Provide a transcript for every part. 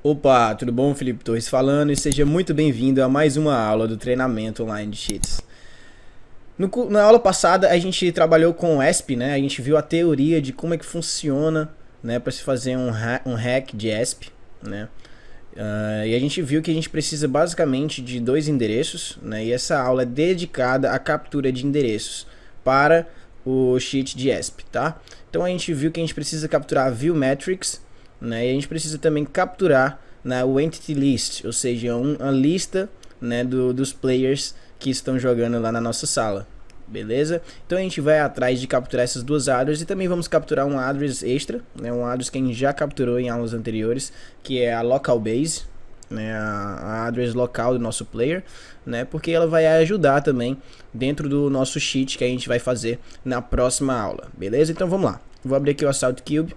Opa, tudo bom? Felipe Torres falando e seja muito bem-vindo a mais uma aula do treinamento online de cheats. Na aula passada a gente trabalhou com o ESP, né? A gente viu a teoria de como é que funciona, né, para se fazer um hack de ESP, né? E a gente viu que a gente precisa basicamente de dois endereços, né? E essa aula é dedicada à captura de endereços para o cheat de ESP, tá? Então a gente viu que a gente precisa capturar a view metrics, né? E a gente precisa também capturar, né, o entity list, ou seja, uma lista, né, dos players que estão jogando lá na nossa sala. Beleza? Então a gente vai atrás de capturar essas duas address e também vamos capturar um address extra, né, um address que a gente já capturou em aulas anteriores, que é a local base, né, a address local do nosso player, né, porque ela vai ajudar também dentro do nosso cheat que a gente vai fazer na próxima aula. Beleza? Então vamos lá. Vou abrir aqui o Assault Cube.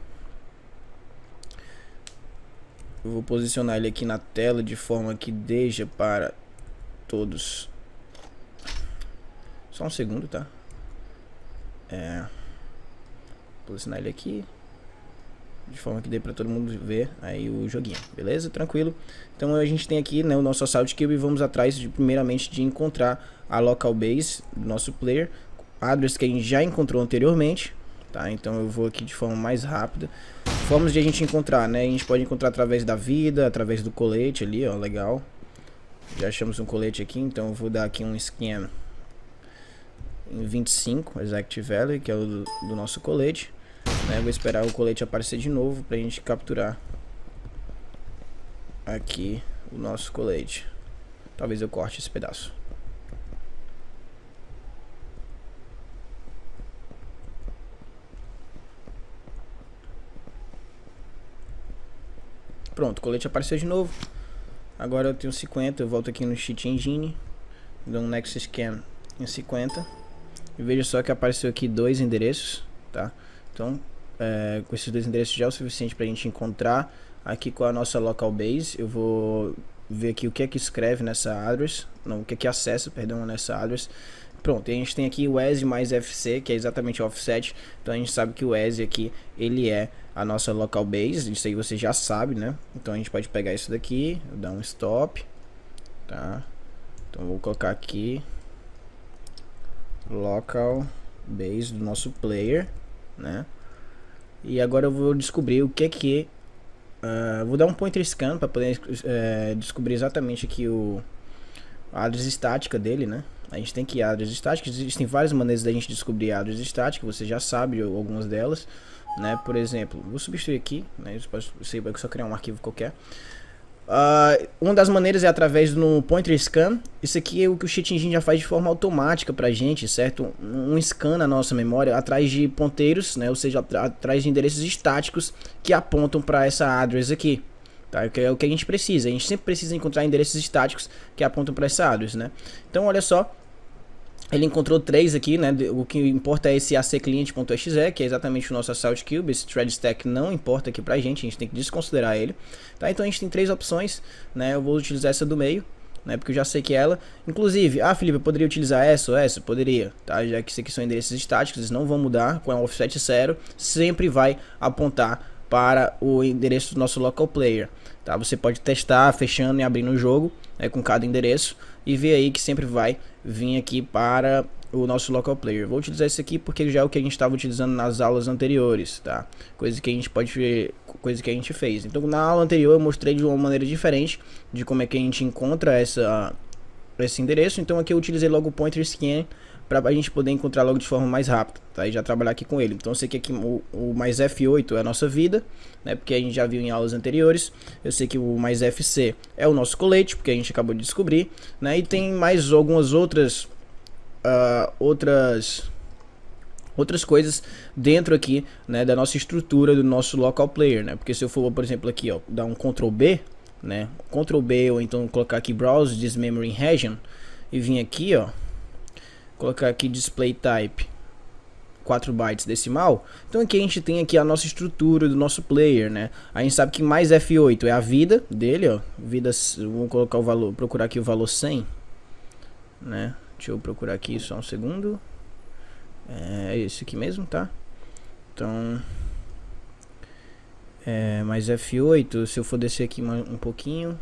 Eu vou posicionar ele aqui na tela de forma que deixa para todos. Só um segundo, tá? Posicionar ele aqui de forma que dê para todo mundo ver aí o joguinho, beleza? Tranquilo. Então a gente tem aqui, né, o nosso Assault Cube e vamos atrás primeiramente de encontrar a local base do nosso player, address que a gente já encontrou anteriormente, tá? Então eu vou aqui de forma mais rápida. Formas de a gente encontrar, né? A gente pode encontrar através da vida, através do colete ali, ó, legal. Já achamos um colete aqui, então eu vou dar aqui um scan em 25, exact value, que é o do nosso colete, né? Vou esperar o colete aparecer de novo pra gente capturar aqui o nosso colete. Talvez eu corte esse pedaço. Pronto, o colete apareceu de novo. Agora eu tenho 50, eu volto aqui no Cheat Engine, dou um Next Scan em 50. E veja só que apareceu aqui dois endereços, tá? Então, com esses dois endereços já é o suficiente para a gente encontrar aqui com a nossa local base. Eu vou ver aqui o que é que escreve nessa address, não, o que é que acessa, perdão, nessa address. Pronto, e a gente tem aqui o ESE mais FC, que é exatamente o offset. Então a gente sabe que o ESE aqui, ele é a nossa local base, isso aí você já sabe, né? Então a gente pode pegar isso daqui, dar um stop, tá? Então vou colocar aqui local base do nosso player, né? E agora eu vou descobrir o que é que vou dar um pointer scan para poder descobrir exatamente aqui a address estática dele, né? A gente tem que address estática, existem várias maneiras da gente descobrir a address estática, você já sabe algumas delas, né? Por exemplo, vou substituir aqui, né? Você vai só criar um arquivo qualquer. Uma das maneiras é através do pointer scan. Isso aqui é o que o Cheat Engine já faz de forma automática pra gente, certo? Um scan na nossa memória atrás de ponteiros, né? Ou seja, atrás de endereços estáticos que apontam para essa address aqui, tá? Que é o que a gente precisa. A gente sempre precisa encontrar endereços estáticos que apontam para essa address, né? Então, olha só. Ele encontrou três aqui, né? O que importa é esse acclient.exe, que é exatamente o nosso Assault Cube. Esse thread stack não importa aqui pra gente, a gente tem que desconsiderar ele, tá? Então a gente tem três opções, né? Eu vou utilizar essa do meio, né? Porque eu já sei que ela, inclusive, Felipe, eu poderia utilizar essa ou essa? Poderia, tá? Já que isso aqui são endereços estáticos, eles não vão mudar com a offset 0, sempre vai apontar para o endereço do nosso local player, tá? Você pode testar fechando e abrindo o jogo, né, com cada endereço e ver aí que sempre vai vir aqui para o nosso local player. Vou utilizar esse aqui porque já é o que a gente estava utilizando nas aulas anteriores, tá? Coisa que a gente fez. Então na aula anterior eu mostrei de uma maneira diferente de como é que a gente encontra esse endereço. Então aqui eu utilizei logo o pointer scan para a gente poder encontrar logo de forma mais rápida, tá? E já trabalhar aqui com ele. Então eu sei que aqui o mais F8 é a nossa vida, né? Porque a gente já viu em aulas anteriores. Eu sei que o mais FC é o nosso colete, porque a gente acabou de descobrir, né? E tem mais algumas outras coisas dentro aqui, né, da nossa estrutura do nosso local player, né? Porque se eu for, por exemplo, aqui, ó, dar um Ctrl B, né? Ctrl B ou então colocar aqui Browse this memory region e vir aqui, ó, colocar aqui display type 4 bytes decimal. Então aqui a gente tem aqui a nossa estrutura do nosso player, né? A gente sabe que mais F8 é a vida dele, ó. Vida, vamos colocar o valor, procurar aqui o valor 100, né? Deixa eu procurar aqui só um segundo. É esse aqui mesmo, tá? Então mais F8, se eu for descer aqui um pouquinho.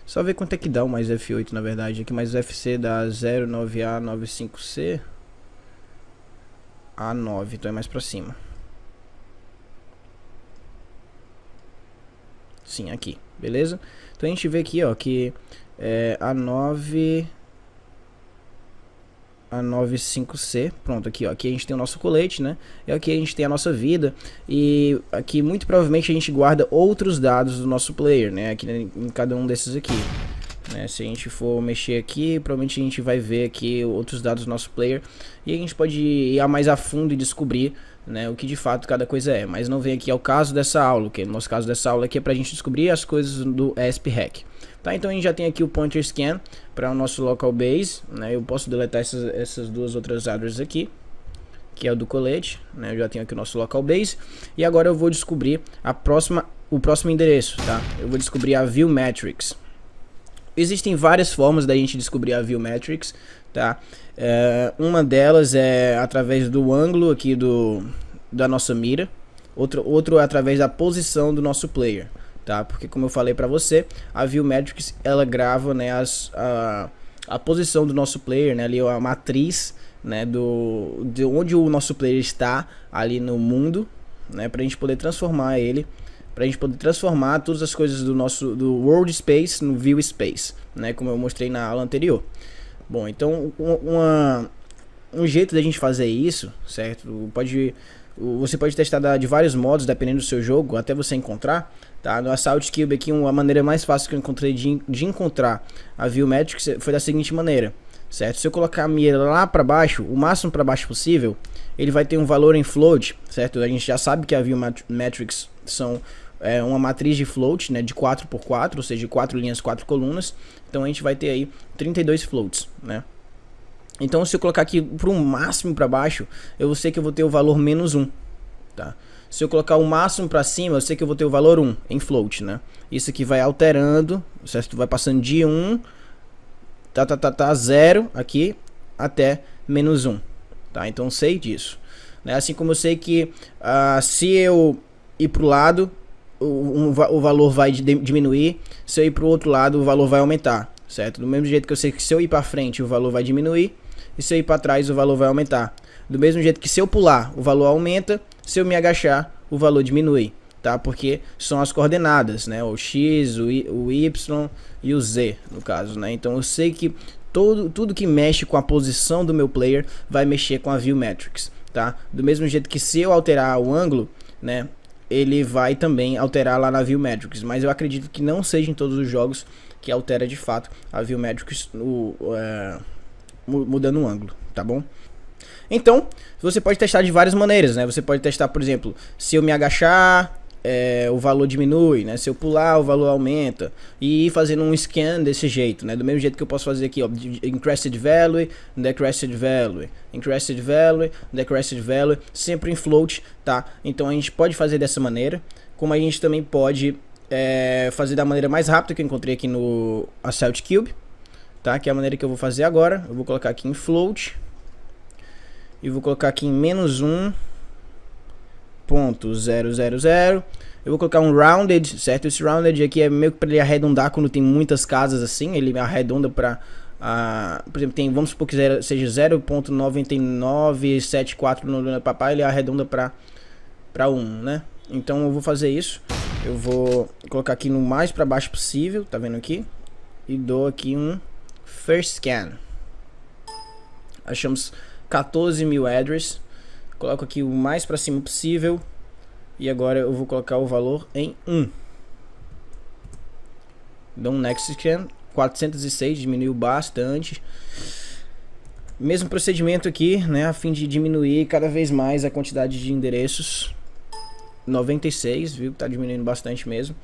Só ver quanto é que dá o mais F8 na verdade. Aqui mais FC dá 09A95C A9, então é mais pra cima. Sim, aqui, beleza? Então a gente vê aqui, ó, que A95C, pronto, aqui ó, aqui a gente tem o nosso colete, né, e aqui a gente tem a nossa vida, e aqui muito provavelmente a gente guarda outros dados do nosso player, né, aqui em cada um desses aqui, né, se a gente for mexer aqui, provavelmente a gente vai ver aqui outros dados do nosso player, e a gente pode ir mais a fundo e descobrir, né, o que de fato cada coisa é, mas não vem aqui ao caso dessa aula, que no nosso caso dessa aula aqui é pra gente descobrir as coisas do ASP.hack. Tá, então a gente já tem aqui o pointer scan para o nosso local base, né? Eu posso deletar essas duas outras addresses aqui, que é o do colete, né? Eu já tenho aqui o nosso local base e agora eu vou descobrir o próximo endereço, tá? Eu vou descobrir a view matrix. Existem várias formas da gente descobrir a view matrix, tá? Uma delas é através do ângulo aqui da nossa mira, outro é através da posição do nosso player. Tá? Porque como eu falei para você, a View Matrix ela grava, né, a posição do nosso player, né, ali a matriz, né, de onde o nosso player está ali no mundo, né, para a gente poder transformar ele, para a gente poder transformar todas as coisas do World Space no View Space, né, como eu mostrei na aula anterior. Bom, então um jeito da gente fazer isso, certo? Você pode testar de vários modos, dependendo do seu jogo, até você encontrar. Tá? No Assault Cube aqui, uma maneira mais fácil que eu encontrei de encontrar a View Matrix foi da seguinte maneira, certo? Se eu colocar a mira lá para baixo, o máximo para baixo possível, ele vai ter um valor em float, certo? A gente já sabe que a View Matrix são uma matriz de float, né, de 4x4, ou seja, 4 linhas, 4 colunas. Então a gente vai ter aí 32 floats, né? Então se eu colocar aqui para o máximo para baixo, eu sei que eu vou ter o valor -1, tá? Se eu colocar o máximo para cima, eu sei que eu vou ter o valor 1 em float, né? Isso aqui vai alterando, certo? Vai passando de 1, 0 aqui até -1, tá? Então sei disso, né? Assim como eu sei que se eu ir para o lado, o valor vai diminuir, se eu ir para o outro lado, o valor vai aumentar, certo? Do mesmo jeito que eu sei que se eu ir para frente, o valor vai diminuir, e se eu ir para trás, o valor vai aumentar. Do mesmo jeito que se eu pular, o valor aumenta, se eu me agachar, o valor diminui, tá? Porque são as coordenadas, né? O X, o Y e o Z, no caso, né? Então eu sei que tudo que mexe com a posição do meu player vai mexer com a View Matrix, tá? Do mesmo jeito que se eu alterar o ângulo, né? Ele vai também alterar lá na View Matrix, mas eu acredito que não seja em todos os jogos que altera de fato a View Matrix mudando o ângulo, tá bom? Então, você pode testar de várias maneiras, né? Você pode testar, por exemplo, se eu me agachar, o valor diminui, né? Se eu pular, o valor aumenta. E ir fazendo um scan desse jeito, né? Do mesmo jeito que eu posso fazer aqui, ó, increased value, decreased value, increased value, decreased value, sempre em float, tá? Então a gente pode fazer dessa maneira, como a gente também pode fazer da maneira mais rápida que eu encontrei aqui no Assault Cube, tá? Que é a maneira que eu vou fazer agora. Eu vou colocar aqui em float. E vou colocar aqui em -1.000. Eu vou colocar um rounded, certo? Esse rounded aqui é meio que para ele arredondar quando tem muitas casas assim. Ele arredonda para, por exemplo, vamos supor que seja 0.9974 no papai, ele arredonda para 1, né? Então eu vou fazer isso. Eu vou colocar aqui no mais para baixo possível, tá vendo aqui? E dou aqui um first scan. Achamos 14.000 address, coloco aqui o mais para cima possível e agora eu vou colocar o valor em 1. Dou um next scan, 406, diminuiu bastante. Mesmo procedimento aqui, né, a fim de diminuir cada vez mais a quantidade de endereços. 96, viu, tá diminuindo bastante mesmo.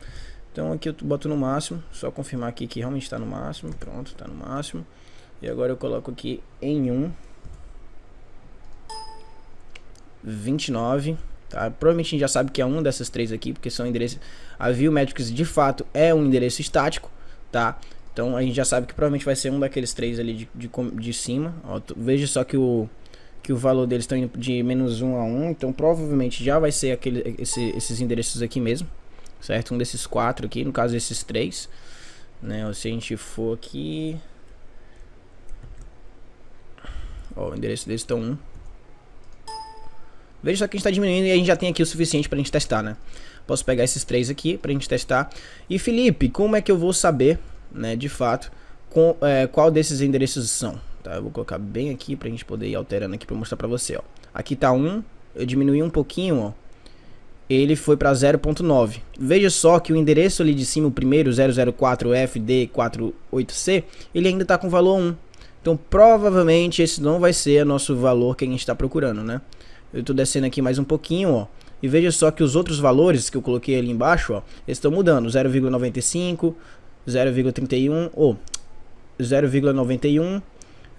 Então aqui eu boto no máximo, só confirmar aqui que realmente está no máximo, pronto, está no máximo. E agora eu coloco aqui em 1. 29, tá? Provavelmente a gente já sabe que é um dessas três aqui, porque são endereços. A View Matrix de fato é um endereço estático, tá? Então a gente já sabe que provavelmente vai ser um daqueles três ali de cima. Ó, veja só que que o valor deles estão indo de -1 a 1, então provavelmente já vai ser esses endereços aqui mesmo, certo? Um desses 4 aqui, no caso esses 3, né? Ou se a gente for aqui, ó, o endereço deles estão 1. Veja só que a gente está diminuindo e a gente já tem aqui o suficiente para a gente testar, né? Posso pegar esses 3 aqui para a gente testar. E Felipe, como é que eu vou saber, né, de fato, qual desses endereços são? Tá, eu vou colocar bem aqui para a gente poder ir alterando aqui para mostrar para você, ó. Aqui tá 1, eu diminui um pouquinho, ó. Ele foi para 0.9. Veja só que o endereço ali de cima, o primeiro 004FD48C, ele ainda está com valor 1. Então provavelmente esse não vai ser o nosso valor que a gente está procurando, né? Eu estou descendo aqui mais um pouquinho, ó. E veja só que os outros valores que eu coloquei ali embaixo, ó, eles estão mudando. 0,95, 0,31, ou 0,91,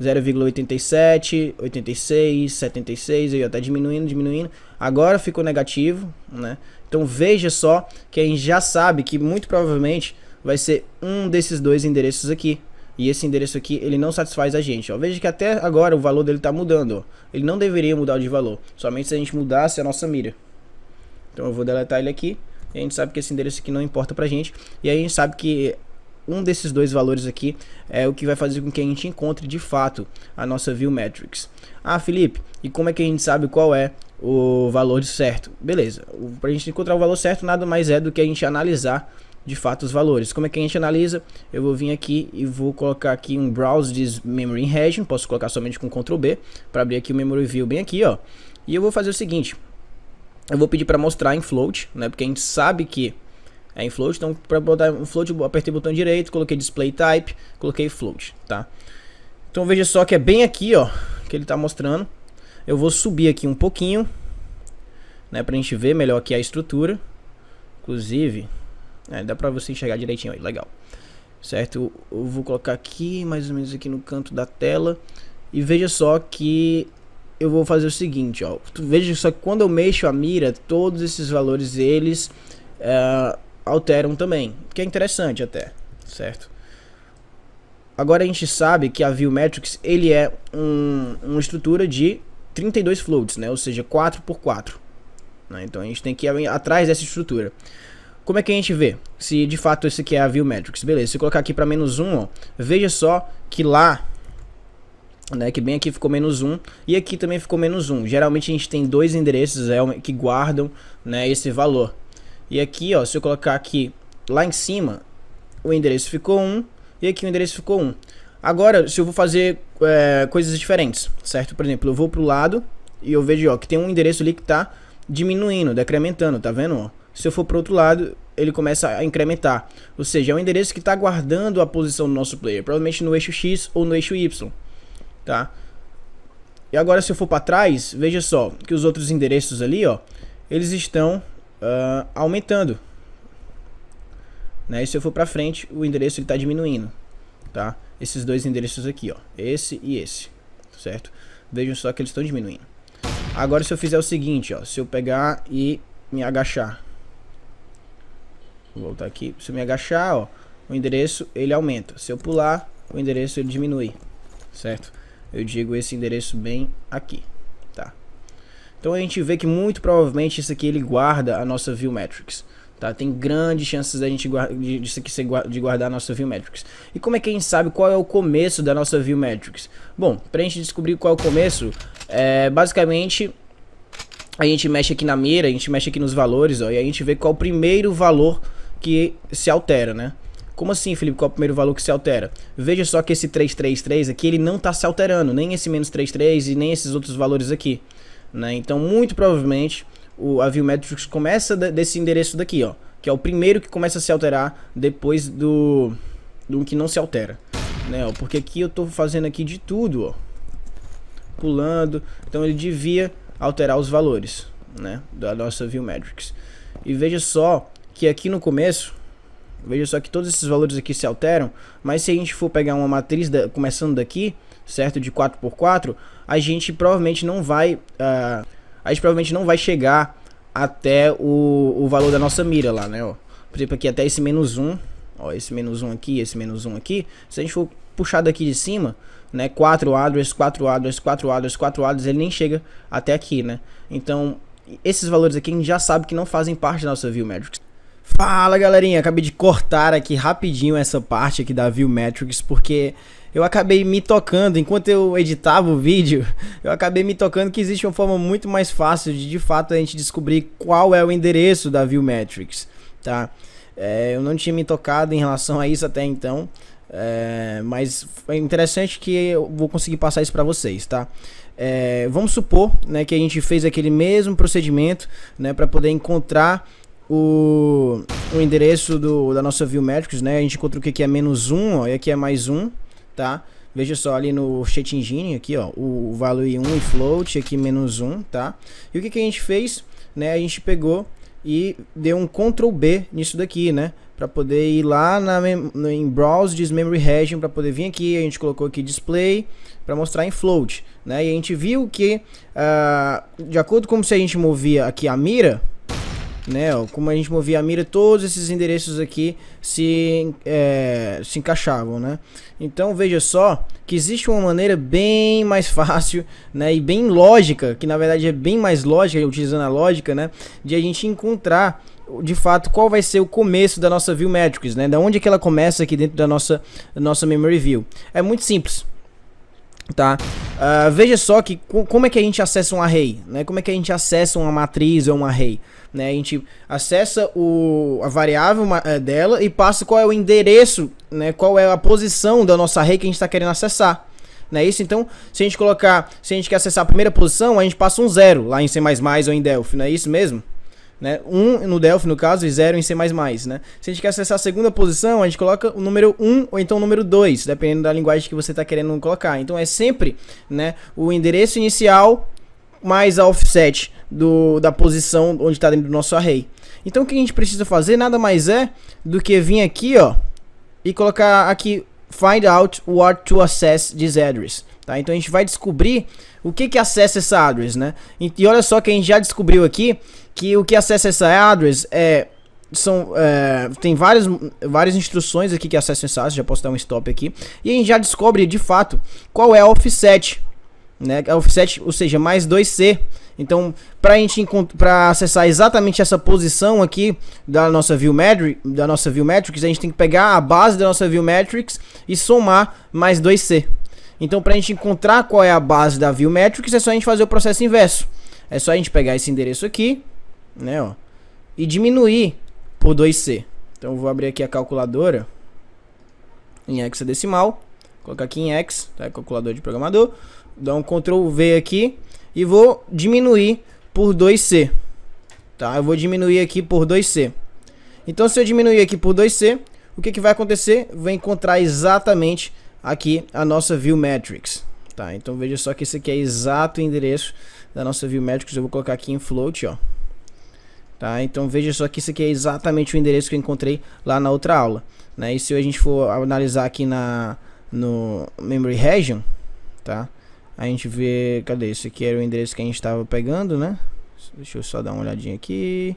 0,87, 86, 76, aí ó, tá diminuindo. Agora ficou negativo, né? Então veja só que a gente já sabe que muito provavelmente vai ser um desses dois endereços aqui. E esse endereço aqui, ele não satisfaz a gente, ó. Veja que até agora o valor dele tá mudando, ó. Ele não deveria mudar de valor, somente se a gente mudasse a nossa mira. Então eu vou deletar ele aqui. E a gente sabe que esse endereço aqui não importa pra gente. E aí a gente sabe que um desses dois valores aqui é o que vai fazer com que a gente encontre de fato a nossa View Metrics. Ah, Felipe, e como é que a gente sabe qual é o valor certo? Beleza, pra gente encontrar o valor certo, nada mais é do que a gente analisar de fato os valores. Como é que a gente analisa? Eu vou vir aqui e vou colocar aqui um Browse this Memory Region. Posso colocar somente com Ctrl B para abrir aqui o Memory View bem aqui, ó. E eu vou fazer o seguinte: eu vou pedir para mostrar em float, né? Porque a gente sabe que é em float. Então, para botar um float, eu apertei o botão direito, coloquei Display Type, coloquei float, tá? Então veja só que é bem aqui, ó, que ele tá mostrando. Eu vou subir aqui um pouquinho, né? Pra gente ver melhor aqui a estrutura. Inclusive, dá pra você enxergar direitinho aí, legal. Certo? Eu vou colocar aqui, mais ou menos aqui no canto da tela. E veja só que eu vou fazer o seguinte, ó. Veja só que quando eu mexo a mira, todos esses valores, eles alteram também. Que é interessante até, certo? Agora a gente sabe que a View Metrics, ele é uma estrutura de 32 floats, né? Ou seja, 4 por 4. Né? Então a gente tem que ir atrás dessa estrutura. Como é que a gente vê se de fato esse aqui é a View Metrics? Beleza, se eu colocar aqui para -1, ó, veja só que lá, né, que bem aqui ficou -1 e aqui também ficou -1. Geralmente a gente tem dois endereços que guardam, né, esse valor. E aqui, ó, se eu colocar aqui lá em cima, o endereço ficou 1 e aqui o endereço ficou 1. Agora, se eu vou fazer coisas diferentes, certo? Por exemplo, eu vou pro lado e eu vejo, ó, que tem um endereço ali que tá diminuindo, decrementando, tá vendo, ó? Se eu for para o outro lado, ele começa a incrementar. Ou seja, é um endereço que está guardando a posição do nosso player, provavelmente no eixo X ou no eixo Y, tá? E agora se eu for para trás, veja só que os outros endereços ali, ó, eles estão aumentando, né? E se eu for para frente, o endereço está diminuindo, tá? Esses dois endereços aqui, ó, esse e esse, certo? Vejam só que eles estão diminuindo. Agora se eu fizer o seguinte, ó, se eu pegar e me agachar, vou voltar aqui, se eu me agachar, ó, o endereço ele aumenta. Se eu pular, o endereço ele diminui, certo? Eu digo esse endereço bem aqui, tá? Então a gente vê que muito provavelmente isso aqui ele guarda a nossa View Metrics, tá? Tem grandes chances da gente de guardar a nossa View Metrics. E como é que a gente sabe qual é o começo da nossa View Metrics? Bom, pra gente descobrir qual é o começo, basicamente a gente mexe aqui na mira, a gente mexe aqui nos valores, ó, e a gente vê qual é o primeiro valor que se altera, né? Como assim, Felipe? Qual é o primeiro valor que se altera? Veja só que esse 333 aqui, ele não está se alterando, nem esse -33 e nem esses outros valores aqui, né? Então, muito provavelmente, a View Metrics começa desse endereço daqui, ó, que é o primeiro que começa a se alterar depois do que não se altera, né? Ó, porque aqui eu tô fazendo aqui de tudo, ó, pulando, então ele devia alterar os valores, né, da nossa View Metrics. E veja só que aqui no começo, veja só que todos esses valores aqui se alteram, mas se a gente for pegar uma matriz começando daqui, certo, de 4 por 4, a gente provavelmente não vai chegar até o valor da nossa mira lá, né, ó. Por exemplo, aqui até esse -1, ó, esse -1 aqui, esse -1 aqui, se a gente for puxar daqui de cima, né, 4 address, 4 address, 4 address, 4 address, ele nem chega até aqui, né? Então, esses valores aqui a gente já sabe que não fazem parte da nossa Viewmetrics. Fala galerinha, acabei de cortar aqui rapidinho essa parte aqui da Viewmetrics, porque eu acabei me tocando, enquanto eu editava o vídeo, eu acabei me tocando que existe uma forma muito mais fácil de fato a gente descobrir qual é o endereço da Viewmetrics, tá? Eu não tinha me tocado em relação a isso até então, mas é interessante que eu vou conseguir passar isso para vocês, tá? Vamos supor, né, que a gente fez aquele mesmo procedimento, né, para poder encontrar o endereço da nossa Viewmetrics, né? A gente encontra o que é -1, ó, e aqui é +1, tá? Veja só ali no Chat Engine, aqui, ó, o value 1 e float, aqui -1, tá? E o que a gente fez, né? A gente pegou e deu um Ctrl B nisso daqui, né? Para poder ir lá em Browse This Memory Region, para poder vir aqui, a gente colocou aqui Display para mostrar em float, né? E a gente viu que, de acordo com se a gente movia aqui a mira, né, ó, como a gente movia a mira, todos esses endereços aqui se encaixavam, né? Então veja só que existe uma maneira bem mais fácil, né, e bem lógica, que na verdade é bem mais lógica, utilizando a lógica, né, de a gente encontrar de fato qual vai ser o começo da nossa Viewmetrics, né? Da onde é que ela começa aqui dentro da nossa Memory View. É muito simples, tá? Veja só que como é que a gente acessa um array, né? Como é que a gente acessa uma matriz ou um array, né? A gente acessa a variável dela e passa qual é o endereço, né? Qual é a posição da nossa array que a gente está querendo acessar, não é isso? Então, se a gente quer acessar a primeira posição, a gente passa um 0 lá em C++ ou em Delphi, não é isso mesmo? Né? 1 no Delphi no caso e 0 em C++, né? Se a gente quer acessar a segunda posição, a gente coloca o número 1 ou então o número 2, dependendo da linguagem que você está querendo colocar. Então é sempre, né, o endereço inicial mais a offset da posição onde está dentro do nosso array. Então o que a gente precisa fazer nada mais é do que vir aqui, ó, e colocar aqui find out what to access this address. Tá? Então a gente vai descobrir o que acessa essa address, né? E olha só que a gente já descobriu aqui que o que acessa essa address tem várias instruções aqui que acessam essa address. Já posso dar um stop aqui. E a gente já descobre de fato qual é a offset, né? A offset, ou seja, mais 2C. Então, para acessar exatamente essa posição aqui da nossa Viewmetrics, a gente tem que pegar a base da nossa Viewmetrics e somar mais 2C. Então, para a gente encontrar qual é a base da Viewmetrics, é só a gente fazer o processo inverso. É só a gente pegar esse endereço aqui, né, ó, e diminuir por 2C. Então, eu vou abrir aqui a calculadora em hexadecimal, colocar aqui em hex, tá? Calculador de programador, dar um Ctrl V aqui e vou diminuir por 2C, tá? Eu vou diminuir aqui por 2C. Então, se eu diminuir aqui por 2C, o que vai acontecer? Vai encontrar exatamente aqui a nossa Viewmetrics, tá? Então veja só que esse aqui é exato o endereço da nossa Viewmetrics. Eu vou colocar aqui em float, ó, tá? Então veja só que isso aqui é exatamente o endereço que eu encontrei lá na outra aula, né? E se a gente for analisar aqui no Memory Region, tá? A gente vê, cadê? Esse aqui era o endereço que a gente estava pegando, né? Deixa eu só dar uma olhadinha aqui.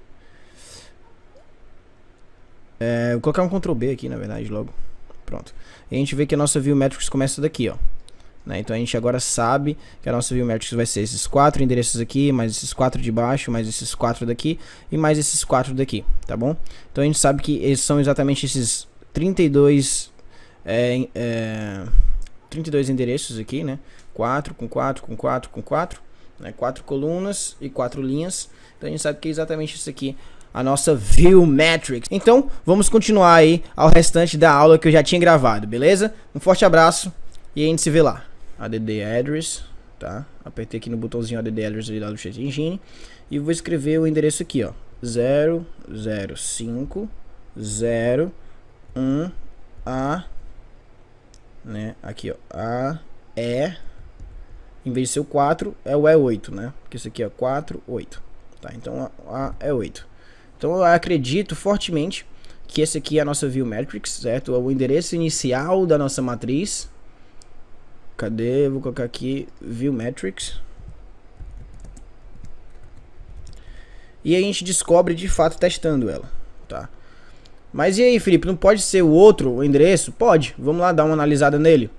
Vou colocar um Ctrl B aqui, na verdade, logo. Pronto. E a gente vê que a nossa Viewmetrics começa daqui, ó, né? Então a gente agora sabe que a nossa Viewmetrics vai ser esses 4 endereços aqui, mais esses 4 de baixo, mais esses 4 daqui e mais esses 4 daqui, tá bom? Então a gente sabe que esses são exatamente esses 32 endereços aqui, né? 4 com 4 com 4 com 4, né? 4 colunas e 4 linhas. Então a gente sabe que é exatamente isso aqui, a nossa Viewmetrics. Então, vamos continuar aí ao restante da aula que eu já tinha gravado, beleza? Um forte abraço e a gente se vê lá. Add address, tá? Apertei aqui no botãozinho add address ali lá do Chat Engine e vou escrever o endereço aqui, ó, 00501A, né? Aqui, ó, em vez de ser o 4, é o E8, né? Porque isso aqui é 4, 8, tá? Então, A é 8. Então eu acredito fortemente que esse aqui é a nossa Viewmetrics, certo? É o endereço inicial da nossa matriz. Cadê? Vou colocar aqui Viewmetrics. E a gente descobre de fato testando ela, tá? Mas e aí, Felipe, não pode ser o outro endereço? Pode, vamos lá dar uma analisada nele.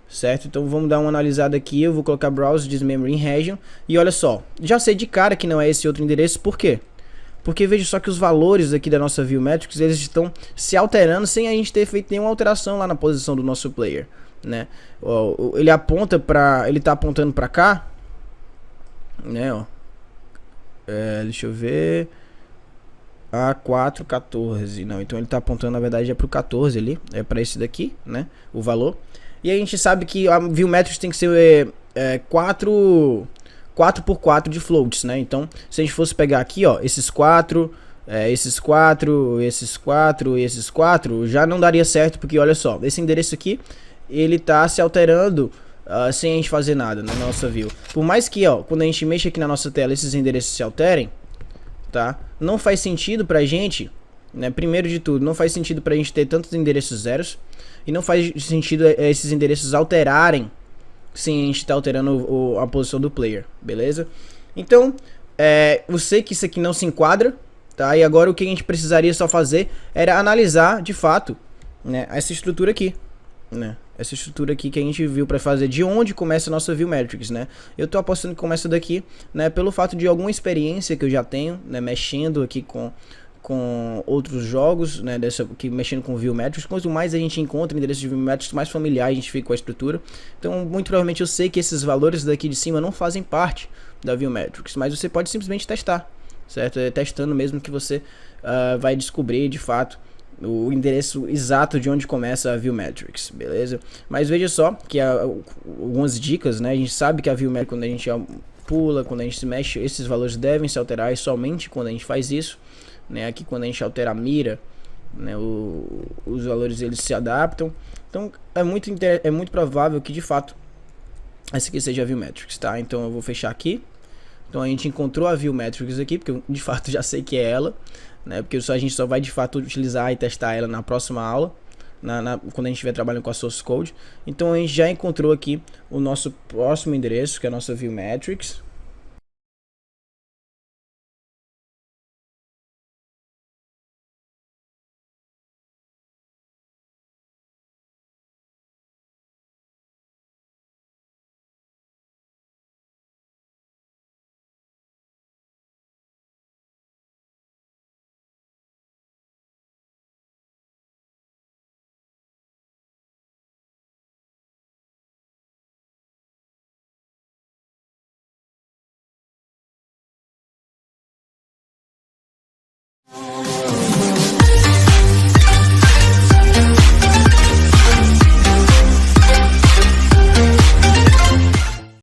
Certo? Então vamos dar uma analisada aqui, eu vou colocar Browse Dismembering Region. E olha só, já sei de cara que não é esse outro endereço, por quê? Porque veja só que os valores aqui da nossa ViewMetrics, eles estão se alterando sem a gente ter feito nenhuma alteração lá na posição do nosso player, né? Ó, ele aponta para, ele tá apontando para cá, né, ó. Deixa eu ver. A4, 14. Não, então ele tá apontando, na verdade, é pro 14 ali. É para esse daqui, né? O valor. E a gente sabe que a ViewMetrics tem que ser 4 por 4 de floats, né? Então, se a gente fosse pegar aqui, ó, esses 4, esses 4, esses 4 e esses 4, já não daria certo, porque olha só, esse endereço aqui, ele tá se alterando sem a gente fazer nada na nossa view. Por mais que, ó, quando a gente mexe aqui na nossa tela, esses endereços se alterem, tá? Não faz sentido pra gente, né? Primeiro de tudo, não faz sentido pra gente ter tantos endereços zeros e não faz sentido esses endereços alterarem sem a gente estar alterando a posição do player, beleza? Então, eu sei que isso aqui não se enquadra, tá? E agora o que a gente precisaria só fazer era analisar, de fato, né, essa estrutura aqui, né? Essa estrutura aqui que a gente viu para fazer de onde começa a nossa ViewMetrics, né? Eu tô apostando que começa daqui, né? Pelo fato de alguma experiência que eu já tenho, né? Mexendo aqui com outros jogos, né? Aqui mexendo com ViewMetrics. Quanto mais a gente encontra endereços de ViewMetrics, mais familiar a gente fica com a estrutura. Então, muito provavelmente eu sei que esses valores daqui de cima não fazem parte da ViewMetrics, mas você pode simplesmente testar, certo? Testando mesmo que você vai descobrir de fato o endereço exato de onde começa a ViewMetrics, beleza? Mas veja só que há algumas dicas, né? A gente sabe que a ViewMetrics, quando a gente pula, quando a gente se mexe, esses valores devem se alterar, e somente quando a gente faz isso, né? Aqui quando a gente altera a mira, né? Os valores eles se adaptam. Então é muito provável que de fato essa aqui seja a ViewMetrics, tá? Então eu vou fechar aqui. Então a gente encontrou a ViewMetrics aqui, porque eu de fato já sei que é ela, né? Porque a gente só vai de fato utilizar e testar ela na próxima aula, quando a gente estiver trabalhando com a source code. Então a gente já encontrou aqui o nosso próximo endereço, que é a nossa ViewMetrics.